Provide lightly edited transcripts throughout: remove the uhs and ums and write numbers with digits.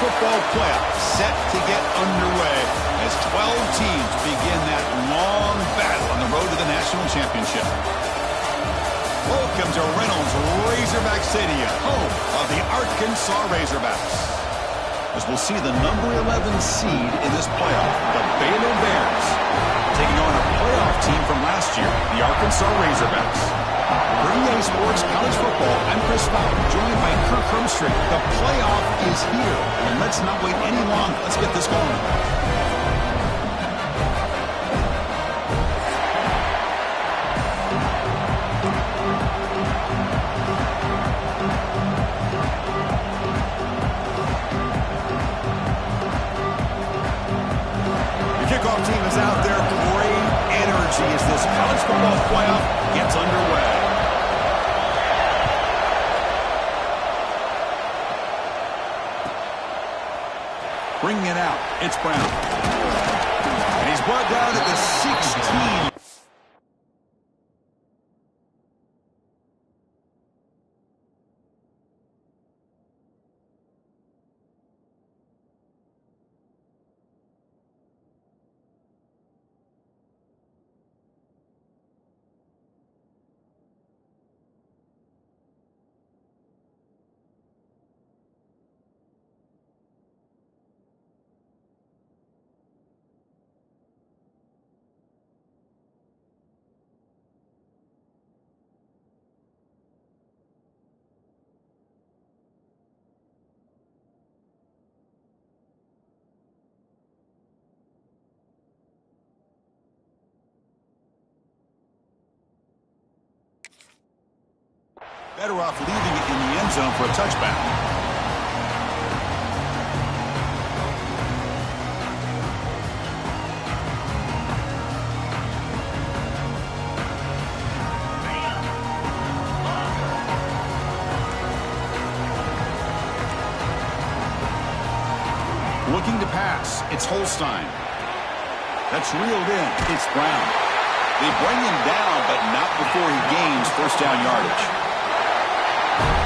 football playoff set to get underway as 12 teams begin that long battle on the road to the national championship. Welcome to Reynolds Razorback Stadium, home of the Arkansas Razorbacks. As we'll see the number 11 seed in this playoff, the Baylor Bears, taking on a playoff team from last year, the Arkansas Razorbacks. For EA Sports College Football, I'm Chris Fowler, joined by Kirk Hermstring. The playoff is here, and let's not wait any longer. Let's get this going. Kickoff team is out there. Great energy as this college football playoff gets underway. Bringing it out, it's Brown. And he's brought down at the 16. Better off leaving it in the end zone for a touchback. Looking to pass, it's Holstein. That's reeled in, it's Brown. They bring him down, but not before he gains first down yardage.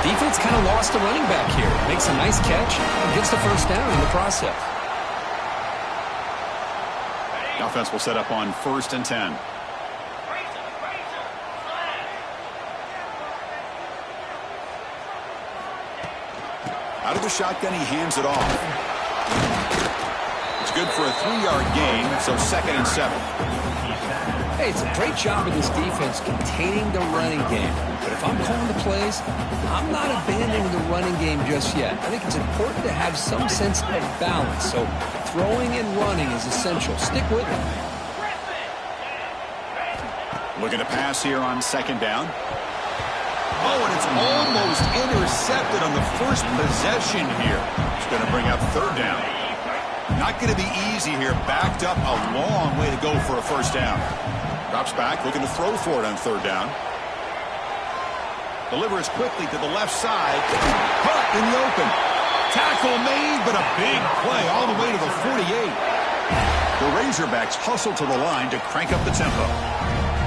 Defense kind of lost a running back here. Makes a nice catch and gets the first down in the process. The offense will set up on 1st and 10. Out of the shotgun, he hands it off. It's good for a 3-yard gain, so 2nd and 7. Hey, it's a great job of this defense containing the running game. But if I'm calling the plays, I'm not abandoning the running game just yet. I think it's important to have some sense of balance. So throwing and running is essential. Stick with it. Looking to pass here on 2nd down. Oh, and it's almost intercepted on the first possession here. It's going to bring up 3rd down. Not going to be easy here. Backed up a long way to go for a first down. Drops back, looking to throw for it on 3rd down. Delivers quickly to the left side. Caught in the open. Tackle made, but a big play all the way to the 48. The Razorbacks hustle to the line to crank up the tempo.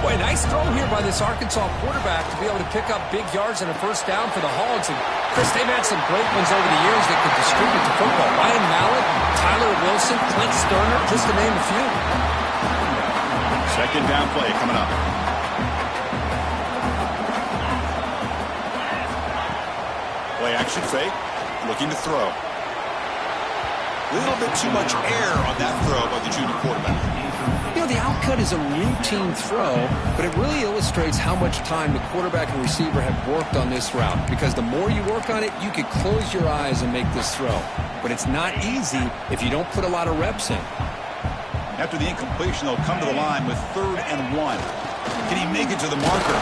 Boy, nice throw here by this Arkansas quarterback to be able to pick up big yards and a first down for the Hogs. And, Chris, they've had some great ones over the years that could distribute the football. Ryan Mallett, Tyler Wilson, Clint Sterner, just to name a few. 2nd down play coming up. Play action fake, looking to throw. A little bit too much air on that throw by the junior quarterback. You know, the outcut is a routine throw, but it really illustrates how much time the quarterback and receiver have worked on this route. Because the more you work on it, you could close your eyes and make this throw. But it's not easy if you don't put a lot of reps in. After the incompletion, they'll come to the line with 3rd and 1. Can he make it to the marker?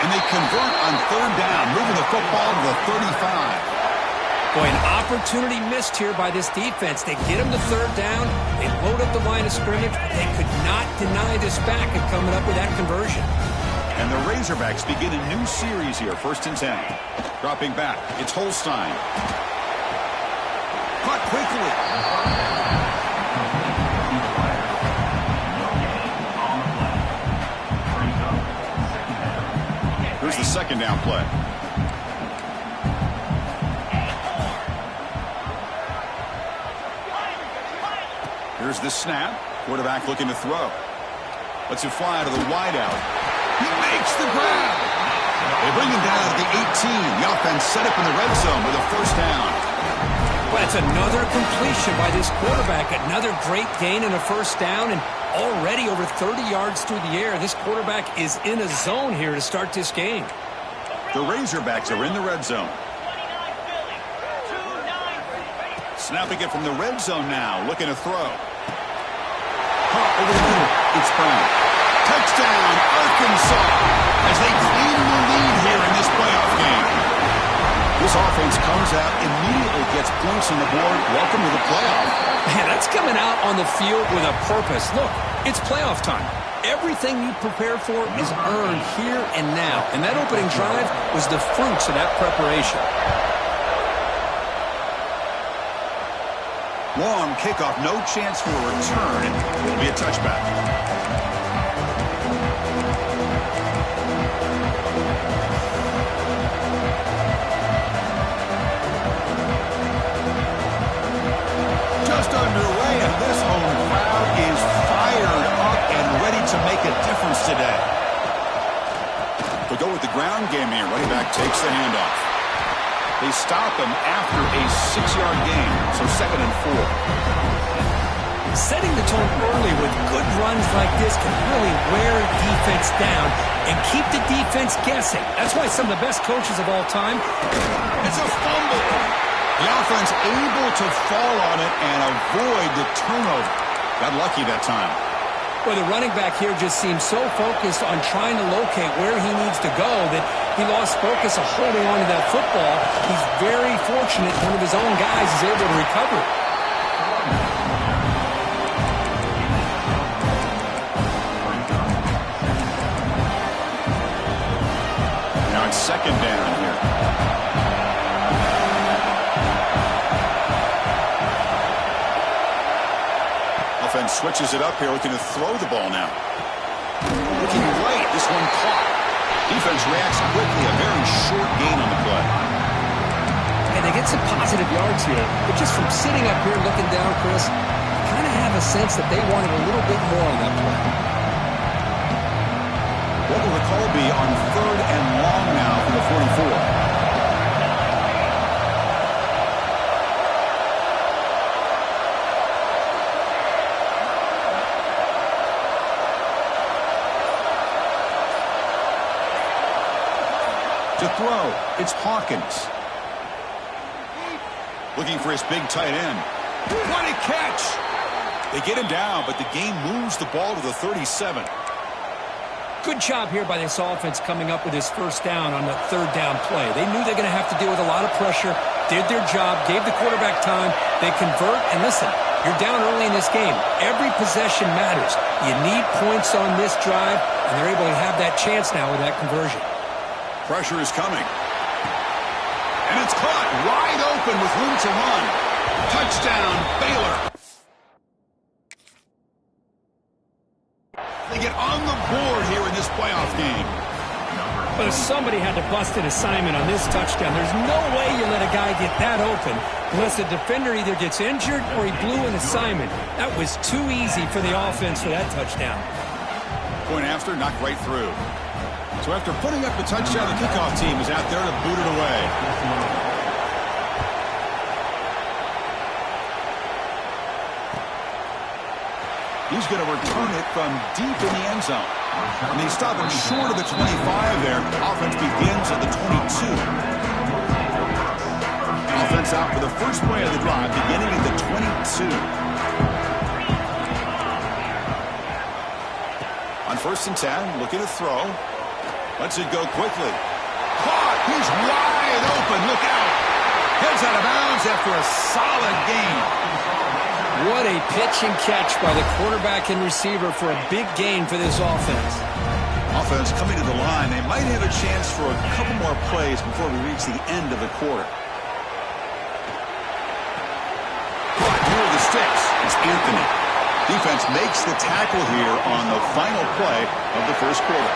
And they convert on 3rd down, moving the football to the 35. Boy, an opportunity missed here by this defense. They get him to 3rd down. They load up the line of scrimmage. They could not deny this back and coming up with that conversion. And the Razorbacks begin a new series here, 1st and 10. Dropping back, it's Holstein. Caught quickly. Here's the 2nd down play. Here's the snap. Quarterback looking to throw. Lets it fly to the wideout. He makes the grab. They bring him down at the 18. The offense set up in the red zone with a first down. Well, it's another completion by this quarterback. Another great gain and a first down, and already over 30 yards through the air. This quarterback is in a zone here to start this game. The Razorbacks are in the red zone. Snapping it from the red zone now, looking to throw. Caught over the middle. It's Brown. Touchdown, Arkansas, as they claim the lead here in this playoff game. This offense comes out, immediately gets points on the board. Welcome to the playoff. Man, that's coming out on the field with a purpose. Look, it's playoff time. Everything you prepare for is earned here and now. And that opening drive was the fruits of that preparation. Long kickoff, no chance for a return. It'll be a touchback. Just underway, and this home crowd is fired up and ready to make a difference today. They go with the ground game here. Running back takes the handoff. They stop him after a 6-yard gain, so 2nd and 4. Setting the tone early with good runs like this can really wear a defense down and keep the defense guessing. That's why some of the best coaches of all time. It's a fumble. The offense able to fall on it and avoid the turnover. Got lucky that time. Well, the running back here just seems so focused on trying to locate where he needs to go that he lost focus of holding on to that football. He's very fortunate one of his own guys is able to recover it. Now it's 2nd down here. Offense switches it up here, looking to throw the ball now. Looking right, this one caught. Defense reacts quickly, a very short gain on the play. And they get some positive yards here, but just from sitting up here looking down, Chris, you kind of have a sense that they wanted a little bit more on that play. What will the call be on 3rd and long now for the 44? To throw, it's Hawkins. Looking for his big tight end. What a catch! They get him down, but the game moves the ball to the 37. Good job here by this offense coming up with his first down on the 3rd down play. They knew they were going to have to deal with a lot of pressure, did their job, gave the quarterback time. They convert, and listen, you're down early in this game. Every possession matters. You need points on this drive, and they're able to have that chance now with that conversion. Pressure is coming. And it's caught wide open with room to run. Touchdown, Baylor. They get on the board here in this playoff game. But somebody had to bust an assignment on this touchdown. There's no way you let a guy get that open unless the defender either gets injured or he blew an assignment. That was too easy for the offense for that touchdown. Point after, knocked right through. So after putting up the touchdown, the kickoff team is out there to boot it away. He's going to return it from deep in the end zone. And he's stopping short of the 25 there. Offense begins at the 22. Offense out for the first play of the drive, beginning at the 22. On 1st and 10, looking to throw. Lets it go quickly. Caught! He's wide open. Look out! Heads out of bounds after a solid gain. What a pitch and catch by the quarterback and receiver for a big gain for this offense. Offense coming to the line. They might have a chance for a couple more plays before we reach the end of the quarter. Caught near the sticks. It's Anthony. Defense makes the tackle here on the final play of the first quarter.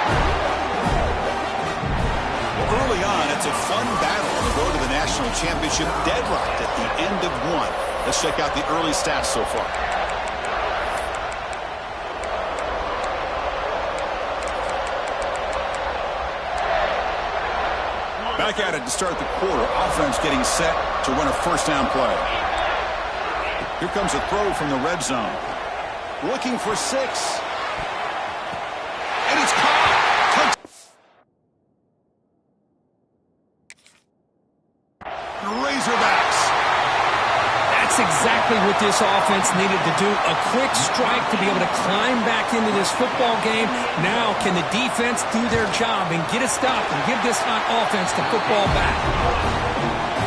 Early on, it's a fun battle on the road to the national championship, deadlocked at the end of one. Let's check out the early stats so far. Back at it to start the quarter. Offense getting set to run a first down play. Here comes a throw from the red zone. Looking for 6. And it's caught. Razorbacks. That's exactly what this offense needed to do. A quick strike to be able to climb back into this football game. Now can the defense do their job and get a stop and give this hot offense the football back?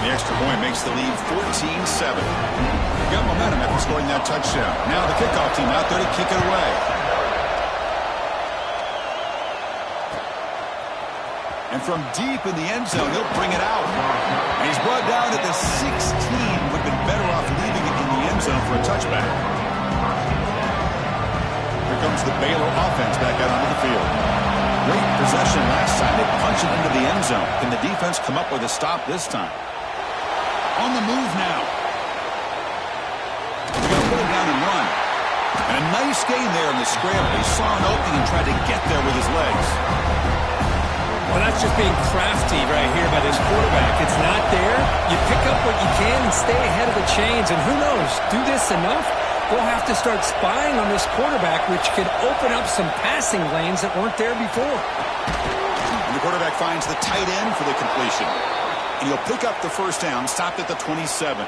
The extra point makes the lead 14-7. Got momentum after scoring that touchdown. Now the kickoff team out there to kick it away. And from deep in the end zone, he'll bring it out. And he's brought down at the 16. Would have been better off leaving it in the end zone for a touchback. Here comes the Baylor offense back out onto the field. Great possession last time. They punch it into the end zone. Can the defense come up with a stop this time? On the move now. They're going to put it down and run. And a nice gain there in the scramble. He saw an opening and tried to get there with his legs. Well, that's just being crafty right here by this quarterback. It's not there. You pick up what you can and stay ahead of the chains. And who knows, do this enough, we'll have to start spying on this quarterback, which could open up some passing lanes that weren't there before. And the quarterback finds the tight end for the completion. And he'll pick up the first down, stopped at the 27.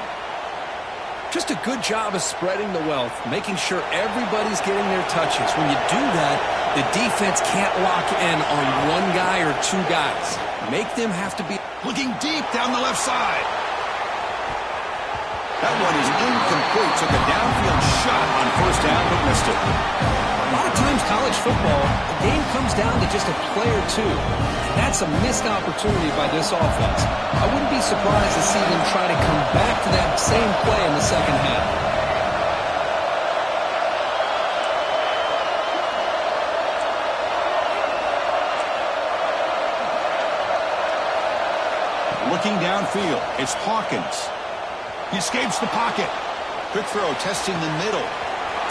Just a good job of spreading the wealth, making sure everybody's getting their touches. When you do that, the defense can't lock in on one guy or 2 guys. Make them have to be looking deep down the left side. That one is incomplete. Took a downfield shot on first down, but missed it. A lot of times college football, the game comes down to just a play or 2. And that's a missed opportunity by this offense. I wouldn't be surprised to see them try to come back to that same play in the second half. Looking downfield, it's Hawkins. He escapes the pocket. Quick throw, testing the middle.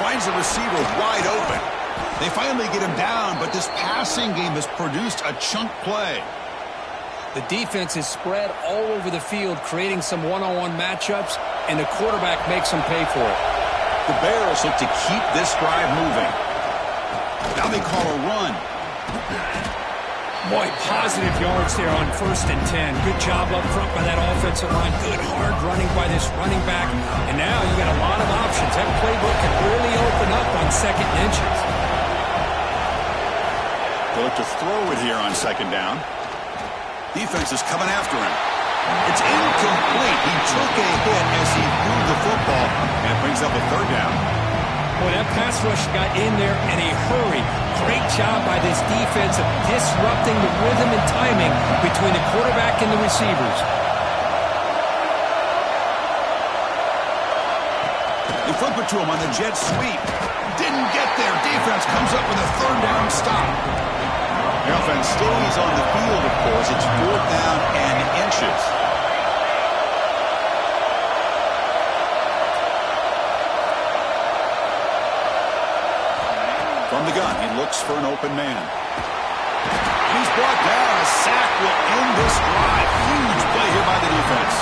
Finds the receiver wide open. They finally get him down, but this passing game has produced a chunk play. The defense is spread all over the field, creating some one-on-one matchups, and the quarterback makes them pay for it. The Bears look to keep this drive moving. Now they call a run. Boy, positive yards there on 1st and 10. Good job up front by that offensive line. Good hard running by this running back. And now you got a lot of options. That playbook can really open up on 2nd and inches. They look to throw it here on 2nd down. Defense is coming after him. It's incomplete. He took a hit as he threw the football, and it brings up a 3rd down. Boy, that pass rush got in there in a hurry. Great job by this defense of disrupting the rhythm and timing between the quarterback and the receivers. They flip it to him on the jet sweep. Didn't get there. Defense comes up with a 3rd down stop. The offense stays on the field, of course. It's 4th down and inches. From the gun, he looks for an open man. And he's brought down. A sack will end this drive. Huge play here by the defense.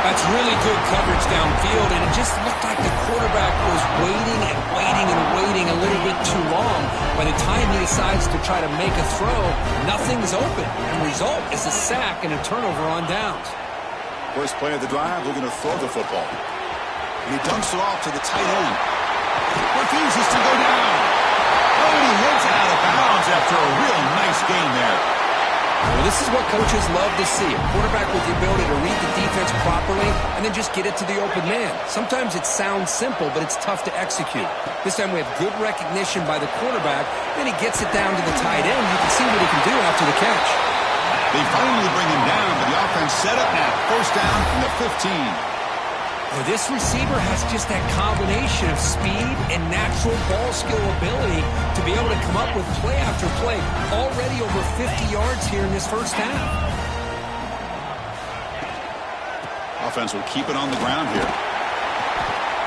That's really good coverage downfield, and it just looked like the quarterback was waiting and waiting and waiting a little bit too long. By the time he decides to try to make a throw, nothing's open. And the result is a sack and a turnover on downs. First play of the drive, looking to throw the football. And he dumps it off to the tight end. Refuses to go down. Oh, he hits out of bounds after a real nice game there. Well, this is what coaches love to see. A quarterback with the ability to read the defense properly and then just get it to the open man. Sometimes it sounds simple, but it's tough to execute. This time we have good recognition by the quarterback. Then he gets it down to the tight end. You can see what he can do after the catch. They finally bring him down, but the offense set up now. First down from the 15. Well, this receiver has just that combination of speed and natural ball skill ability to be able to come up with play after play. Already over 50 yards here in this first half. Offense will keep it on the ground here.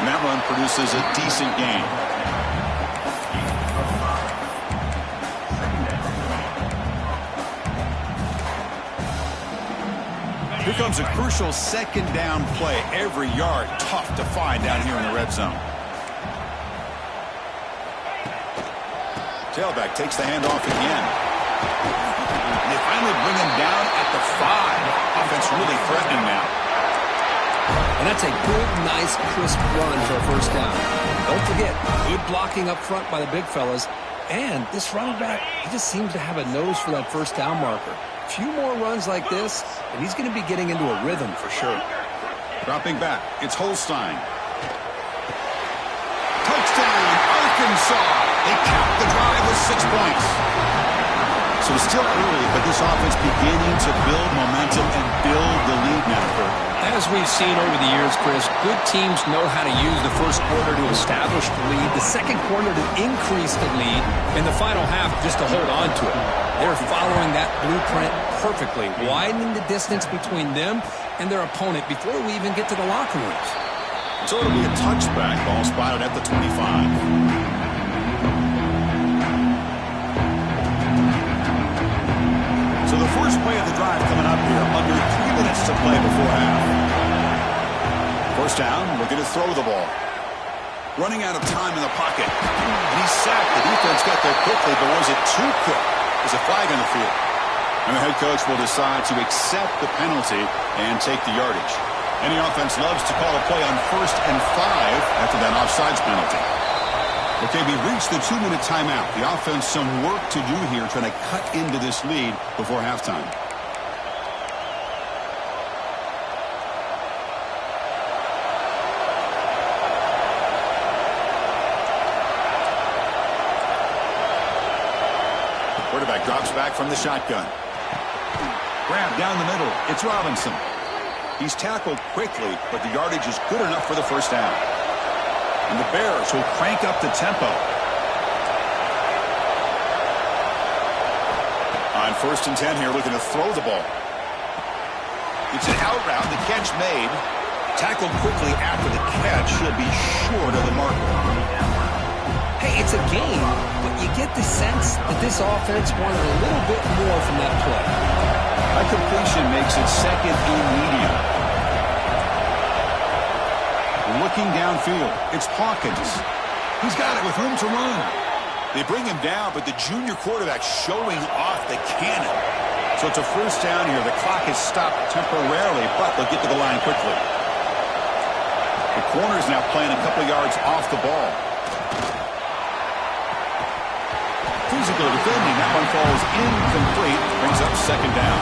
And that run produces a decent gain. Here comes a crucial second down play. Every yard tough to find down here in the red zone. Tailback takes the handoff again. And they finally bring him down at the 5. Offense really threatening now. And that's a good, nice, crisp run for a first down. Don't forget, good blocking up front by the big fellas. And this running back, he just seems to have a nose for that first down marker. A few more runs like this, and he's going to be getting into a rhythm for sure. Dropping back, it's Holstein. Touchdown, Arkansas! They cap the drive with 6 points. So it's still early, but this offense beginning to build momentum and build the lead now, Kurt. As we've seen over the years, Chris, good teams know how to use the first quarter to establish the lead, the second quarter to increase the lead, and the final half just to hold on to it. They're following that blueprint perfectly, widening the distance between them and their opponent before we even get to the locker rooms. So it'll be a touchback, ball spotted at the 25. So the first play of the drive coming up here, under 3 minutes to play before half. First down, looking to throw the ball. Running out of time in the pocket. And he's sacked. The defense got there quickly, but was it too quick? There's a flag on the field. And the head coach will decide to accept the penalty and take the yardage. Any offense loves to call a play on 1st and 5 after that offsides penalty. Okay, we reached the 2-minute timeout. The offense some work to do here trying to cut into this lead before halftime. Quarterback drops back from the shotgun. Grab down the middle. It's Robinson. He's tackled quickly, but the yardage is good enough for the first down. And the Bears will crank up the tempo. On 1st and 10 here, looking to throw the ball. It's an out route. The catch made. Tackled quickly after the catch. He'll be short of the marker. Hey, it's a game, but you get the sense that this offense wanted a little bit more from that play. A completion makes it second and medium. Looking downfield, it's Hawkins. He's got it with room to run. They bring him down, but the junior quarterback showing off the cannon. So it's a first down here. The clock is stopped temporarily, but they'll get to the line quickly. The corner's now playing a couple yards off the ball. Physical defending. That one falls incomplete. Brings up second down.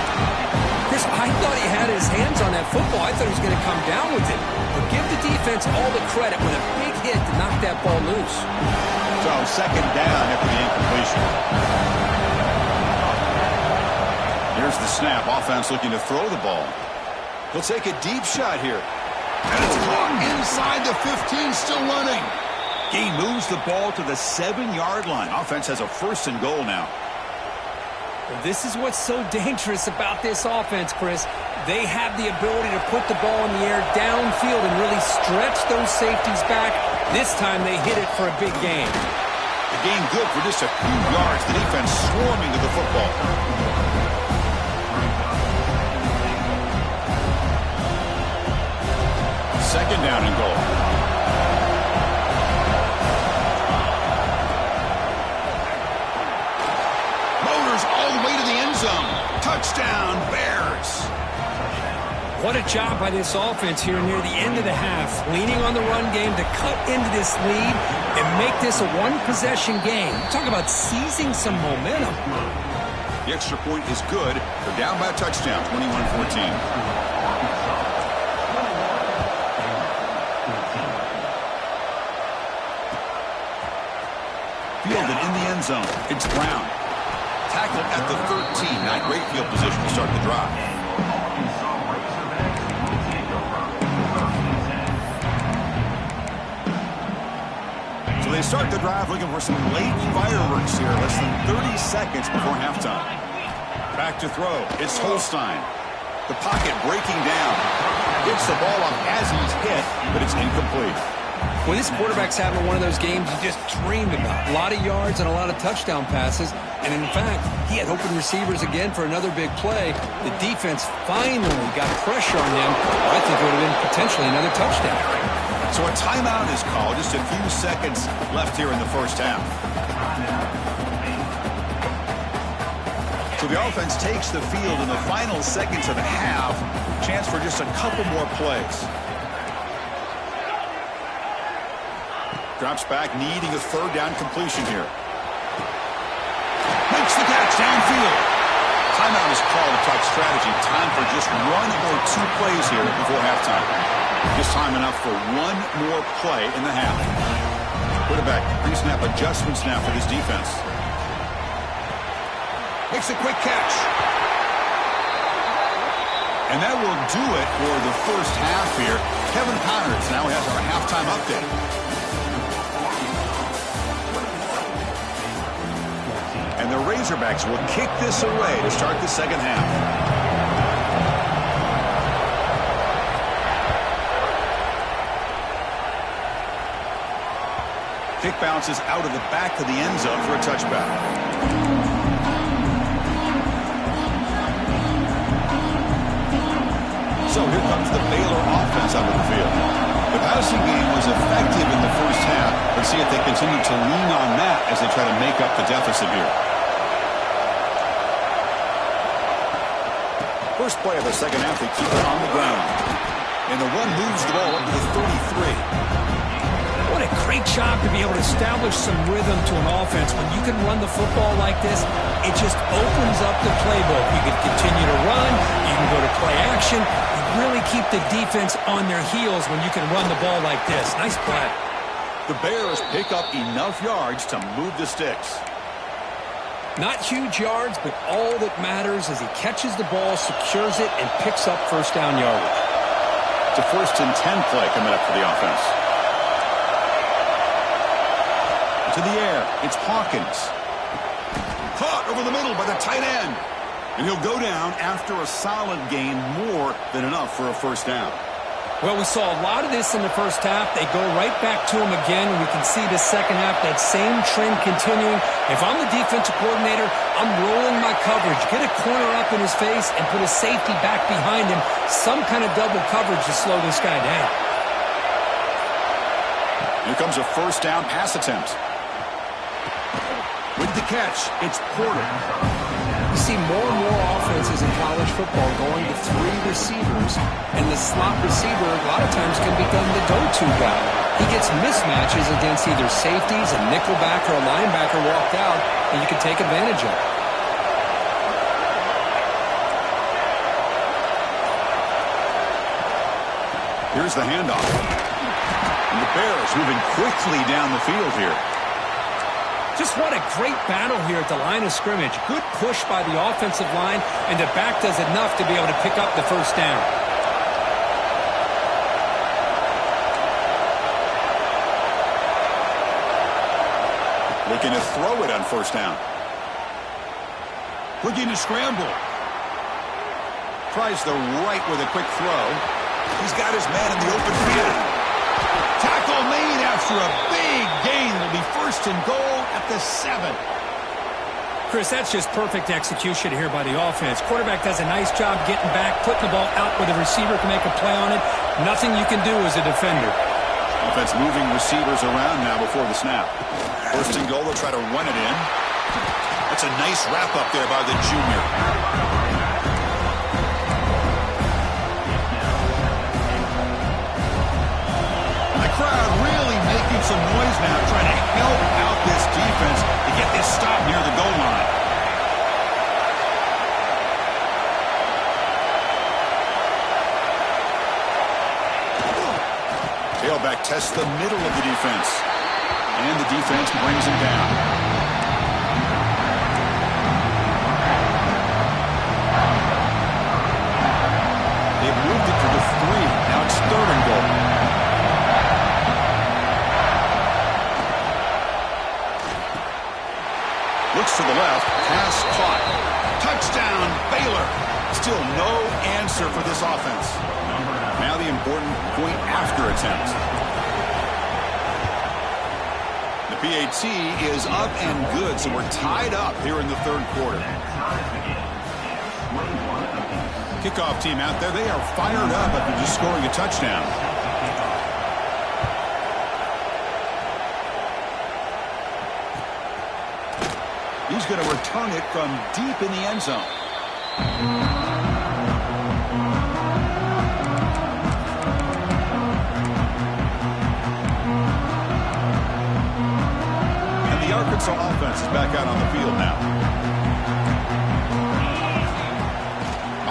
Chris, I thought he had his hands on that football. I thought he was going to come down with it. But give the defense all the credit with a big hit to knock that ball loose. So second down after the incompletion. Here's the snap. Offense looking to throw the ball. He'll take a deep shot here. And it's caught inside the 15, still running. He moves the ball to the 7-yard line. Offense has a 1st and goal now. Well, this is what's so dangerous about this offense, Chris. They have the ability to put the ball in the air downfield and really stretch those safeties back. This time they hit it for a big gain. The gain good for just a few yards. The defense swarming to the football. Second down and goal. All the way to the end zone. Touchdown, Bears. What a job by this offense here near the end of the half. Leaning on the run game to cut into this lead and make this a one-possession game. Talk about seizing some momentum. The extra point is good. They're down by a touchdown, 21-14. Fielded in the end zone. It's Brown. Tackled at the 13. Not great field position to start the drive. So they start the drive looking for some late fireworks here. Less than 30 seconds before halftime. Back to throw. It's Holstein. The pocket breaking down. Gets the ball off as he's hit, but it's incomplete. Well, this quarterback's having one of those games you just dreamed about. A lot of yards and a lot of touchdown passes. And in fact, he had open receivers again for another big play. The defense finally got pressure on him. I think it would have been potentially another touchdown. So a timeout is called. Just a few seconds left here in the first half. So the offense takes the field in the final seconds of the half. Chance for just a couple more plays. Drops back, needing a third down completion here. Makes the catch downfield. Timeout is called to talk strategy. Time for just one or two plays here before halftime. Just time enough for one more play in the half. Quarterback, pre-snap adjustments now for this defense. Makes a quick catch. And that will do it for the first half here. Kevin Connors now has our halftime update. And the Razorbacks will kick this away to start the second half. Kick bounces out of the back of the end zone for a touchback. So here comes the Baylor offense out of the field. The passing game was effective in the first half. Let's see if they continue to lean on that as they try to make up the deficit here. First play of the second half, they keep it on the ground. And the run moves the ball up to the 33. What a great job to be able to establish some rhythm to an offense. When you can run the football like this, it just opens up the playbook. You can continue to run. You can go to play action. You really keep the defense on their heels when you can run the ball like this. Nice play. The Bears pick up enough yards to move the sticks. Not huge yards, but all that matters is he catches the ball, secures it, and picks up first down yardage. It's a 1st and 10 play coming up for the offense. To the air, it's Hawkins. Caught over the middle by the tight end. And he'll go down after a solid gain, more than enough for a first down. Well, we saw a lot of this in the first half. They go right back to him again, and we can see the second half, that same trend continuing. If I'm the defensive coordinator, I'm rolling my coverage. Get a corner up in his face and put a safety back behind him. Some kind of double coverage to slow this guy down. Here comes a first down pass attempt. With the catch, it's Porter. You see more and more offenses in college football going to 3 receivers, and the slot receiver a lot of times can become the go-to guy. He gets mismatches against either safeties, a nickelback, or a linebacker walked out, and you can take advantage of it. Here's the handoff. And the Bears moving quickly down the field here. Just what a great battle here at the line of scrimmage. Good push by the offensive line, and the back does enough to be able to pick up the first down. Looking to throw it on first down. Looking to scramble. Tries the right with a quick throw. He's got his man in the open field. Tackle made after a big gain. It'll be 1st and goal at the 7. Chris, that's just perfect execution here by the offense. Quarterback does a nice job getting back, putting the ball out where the receiver can make a play on it. Nothing you can do as a defender. Offense moving receivers around now before the snap. 1st and goal, they'll try to run it in. That's a nice wrap up there by the junior. Crowd really making some noise now, trying to help out this defense to get this stop near the goal line. Tailback tests the middle of the defense, and the defense brings him down. They've moved it to the 3. Now it's 3rd and goal. Looks to the left, pass caught. Touchdown, Baylor. Still no answer for this offense. Now the important point after attempt. The PAT is up and good, so we're tied up here in the third quarter. Kickoff team out there, they are fired up after just scoring a touchdown. He's going to return it from deep in the end zone. And the Arkansas offense is back out on the field now.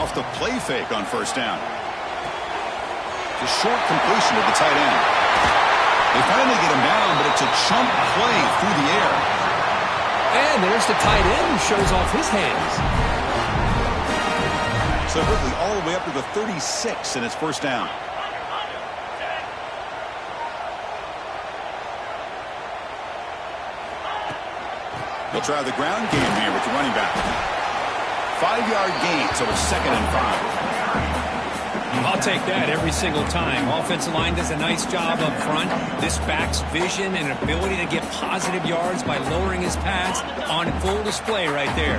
Off the play fake on first down. The short completion of the tight end. They finally get him down, but it's a chunk play through the air. And there's the tight end who shows off his hands. So quickly all the way up to the 36, and it's first down. They'll try the ground game here with the running back. 5-yard gain, so it's 2nd and 5. I'll take that every single time. Offensive line does a nice job up front. This back's vision and ability to get positive yards by lowering his pads on full display right there.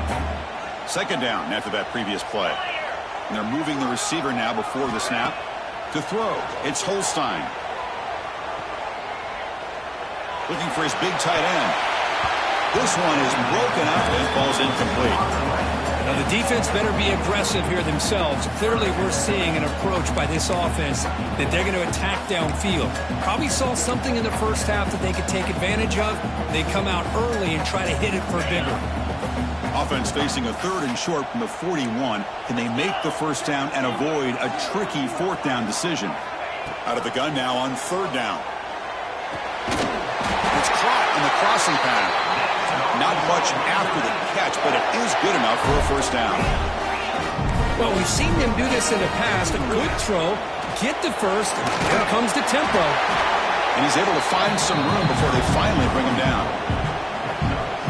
2nd down after that previous play. And they're moving the receiver now before the snap. To throw, it's Holstein. Looking for his big tight end. This one is broken up and falls incomplete. Now the defense better be aggressive here themselves. Clearly we're seeing an approach by this offense that they're going to attack downfield. Probably saw something in the first half that they could take advantage of. They come out early and try to hit it for bigger. Offense facing a 3rd and short from the 41. Can they make the first down and avoid a tricky 4th down decision? Out of the gun now on 3rd down. It's caught on the crossing pattern. Not much after the catch, but it is good enough for a first down. Well, we've seen them do this in the past. A good throw, get the first, here comes the tempo. And he's able to find some room before they finally bring him down.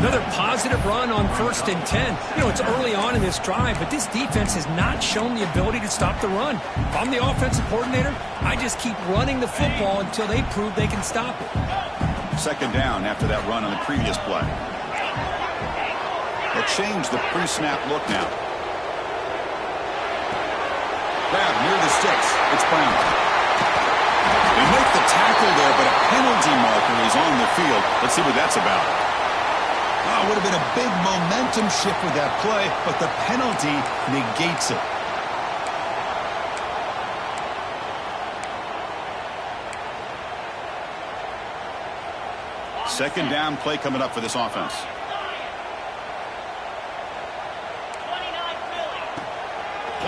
Another positive run on 1st and 10. You know, it's early on in this drive, but this defense has not shown the ability to stop the run. If I'm the offensive coordinator, I just keep running the football until they prove they can stop it. 2nd down after that run on the previous play. They'll change the pre-snap look now. Grab near the sticks. It's Brown. They make the tackle there, but a penalty marker is on the field. Let's see what that's about. Oh, it would have been a big momentum shift with that play, but the penalty negates it. Second down play coming up for this offense.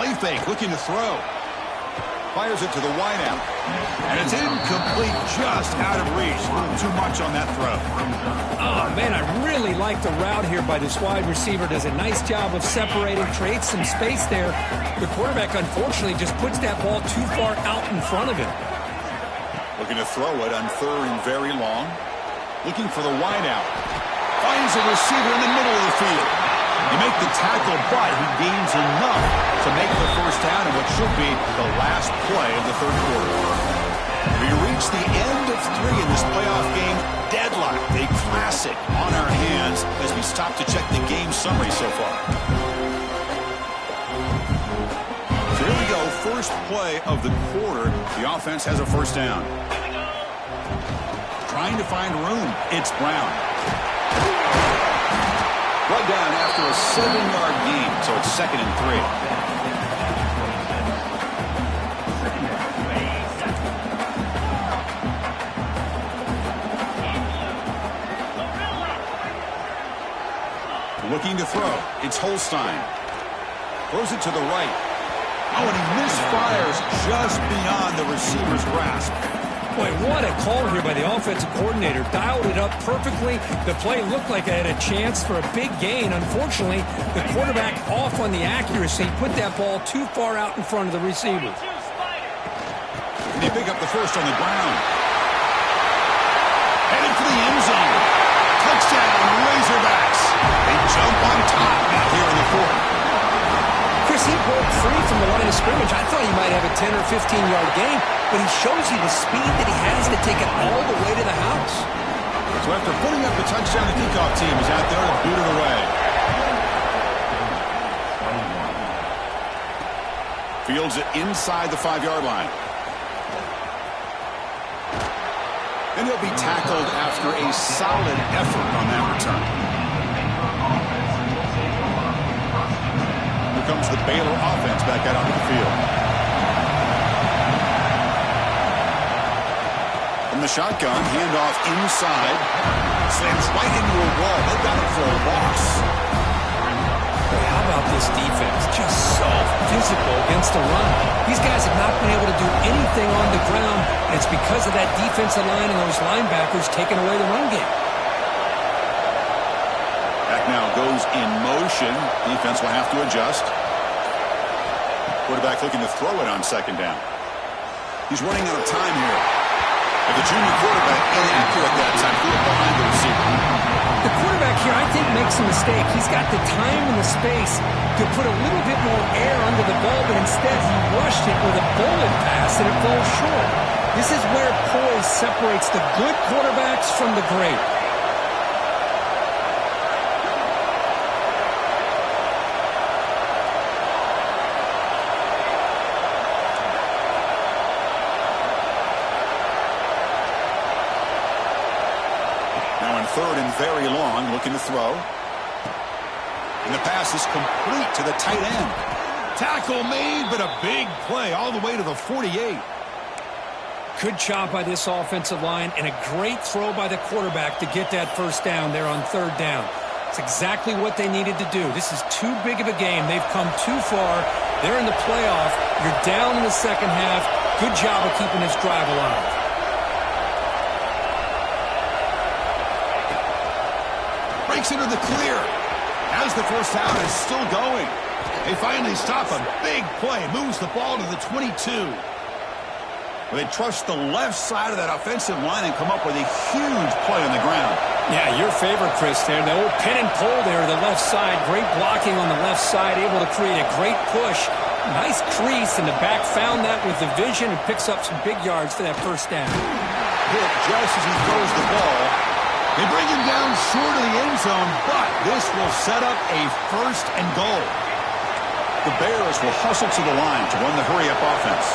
Play fake, looking to throw. Fires it to the wideout. And it's incomplete, just out of reach. A little too much on that throw. Oh, man, I really like the route here by this wide receiver. Does a nice job of separating, creates some space there. The quarterback, unfortunately, just puts that ball too far out in front of him. Looking to throw it on 3rd and very long. Looking for the wideout. Finds a receiver in the middle of the field. You make the tackle, but he gains enough to make the first down in what should be the last play of the 3rd quarter. We reach the end of 3 in this playoff game. Deadlocked, a classic on our hands as we stop to check the game summary so far. So here we go, first play of the quarter. The offense has a first down. Trying to find room. It's Brown. Brought down after a 7-yard gain, so it's 2nd and 3. Looking to throw. It's Holstein. Throws it to the right. Oh, and he misfires just beyond the receiver's grasp. Boy, what a call here by the offensive coordinator. Dialed it up perfectly. The play looked like it had a chance for a big gain. Unfortunately, the quarterback off on the accuracy, put that ball too far out in front of the receiver. They pick up the first on the ground. Headed for the end zone. Touchdown, Razorbacks. They jump on top now here in the 4th. Chris, he broke free from the line of scrimmage. I thought he might have a 10 or 15-yard gain, but he shows you the speed that he has to take it all the way to the house. So after putting up the touchdown, the kickoff team is out there to boot it away. Fields it inside the 5-yard line. And he'll be tackled after a solid effort on that return. Here comes the Baylor offense back out onto the field. From the shotgun, handoff inside. Slams right into a wall. They've got it for a loss. How about this defense? Just so physical against the run. These guys have not been able to do anything on the ground, and it's because of that defensive line and those linebackers taking away the run game. Back now goes in motion. Defense will have to adjust. Quarterback looking to throw it on second down. He's running out of time here. But the junior quarterback inaccurate that time. Threw it behind the receiver. The quarterback here, I think, makes a mistake. He's got the time and the space to put a little bit more air under the ball, but instead he rushed it with a bullet pass, and it falls short. This is where poise separates the good quarterbacks from the great. Third and very long, looking to throw. And the pass is complete to the tight end. Tackle made, but a big play all the way to the 48. Good job by this offensive line, and a great throw by the quarterback to get that first down there on third down. It's exactly what they needed to do. This is too big of a game. They've come too far. They're in the playoff. You're down in the second half. Good job of keeping this drive alive. Breaks into the clear. As the first down is still going. They finally stop a big play. Moves the ball to the 22. They trust the left side of that offensive line and come up with a huge play on the ground. Yeah, your favorite, Chris, there. The old pin and pull there to the left side. Great blocking on the left side. Able to create a great push. Nice crease, and the back found that with the vision and picks up some big yards for that first down. Hit just as he throws the ball. They bring him down short of the end zone, but this will set up a first and goal. The Bears will hustle to the line to run the hurry-up offense.